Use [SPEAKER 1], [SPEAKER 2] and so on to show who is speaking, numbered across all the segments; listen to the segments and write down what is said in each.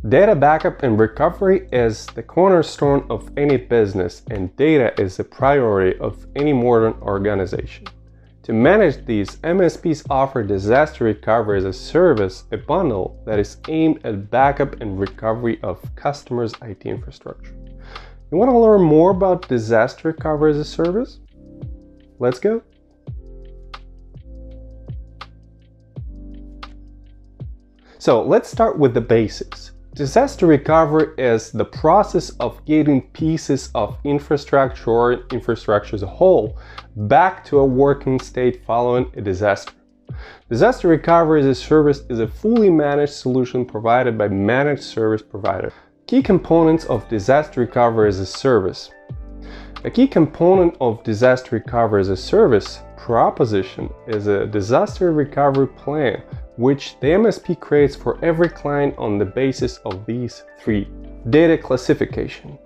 [SPEAKER 1] Data backup and recovery is the cornerstone of any business, and data is the priority of any modern organization. To manage these, MSPs offer disaster recovery as a service, a bundle that is aimed at backup and recovery of customers' IT infrastructure. You want to learn more about disaster recovery as a service? Let's go! So let's start with the basics. Disaster recovery is the process of getting pieces of infrastructure or infrastructure as a whole back to a working state following a disaster. Disaster recovery as a service is a fully managed solution provided by managed service provider. Key components of disaster recovery as a service. A key component of disaster recovery as a service proposition is a disaster recovery plan, which the MSP creates for every client on the basis of these three. Data classification.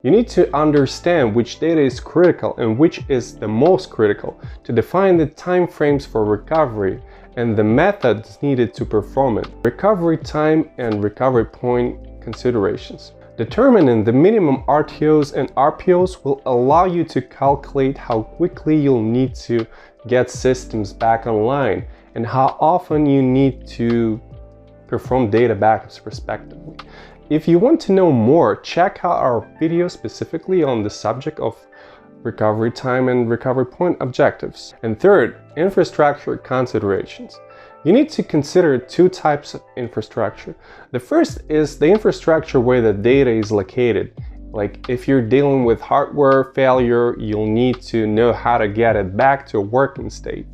[SPEAKER 1] You need to understand which data is critical and which is the most critical to define the time frames for recovery and the methods needed to perform it. Recovery time and recovery point considerations. Determining the minimum RTOs and RPOs will allow you to calculate how quickly you'll need to get systems back online and how often you need to perform data backups respectively. If you want to know more, check out our video specifically on the subject of recovery time and recovery point objectives. And third, infrastructure considerations. You need to consider two types of infrastructure. The first is the infrastructure where the data is located. Like if you're dealing with hardware failure, you'll need to know how to get it back to a working state.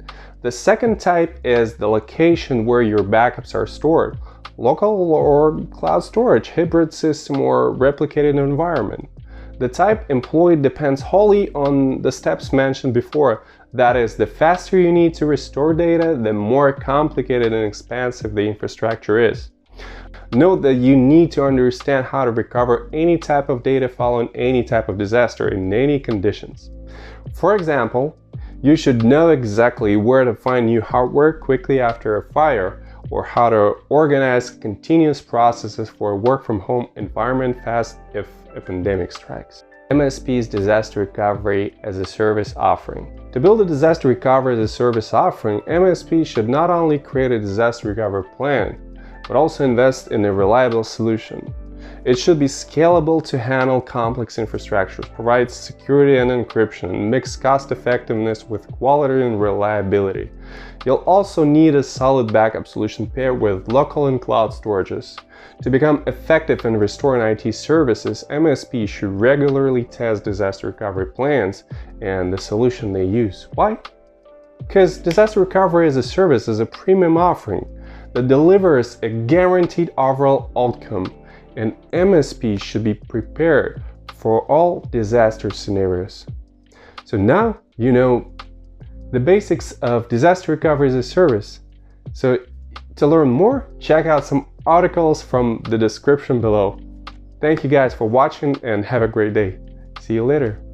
[SPEAKER 1] The second type is the location where your backups are stored. Local or cloud storage, hybrid system, or replicated environment. The type employed depends wholly on the steps mentioned before. That is, the faster you need to restore data, the more complicated and expensive the infrastructure is. Note that you need to understand how to recover any type of data following any type of disaster in any conditions. For example, you should know exactly where to find new hardware quickly after a fire, or how to organize continuous processes for a work-from-home environment fast if a pandemic strikes. MSP's disaster recovery as a service offering. To build a disaster recovery as a service offering, MSP should not only create a disaster recovery plan, but also invest in a reliable solution. It should be scalable to handle complex infrastructure, provide security and encryption, mix cost-effectiveness with quality and reliability. You'll also need a solid backup solution paired with local and cloud storages. To become effective in restoring IT services, MSP should regularly test disaster recovery plans and the solution they use. Why? Because disaster recovery as a service is a premium offering that delivers a guaranteed overall outcome, and MSP should be prepared for all disaster scenarios. So now you know the basics of disaster recovery as a service. So to learn more, check out some articles from the description below. Thank you guys for watching and have a great day. See you later.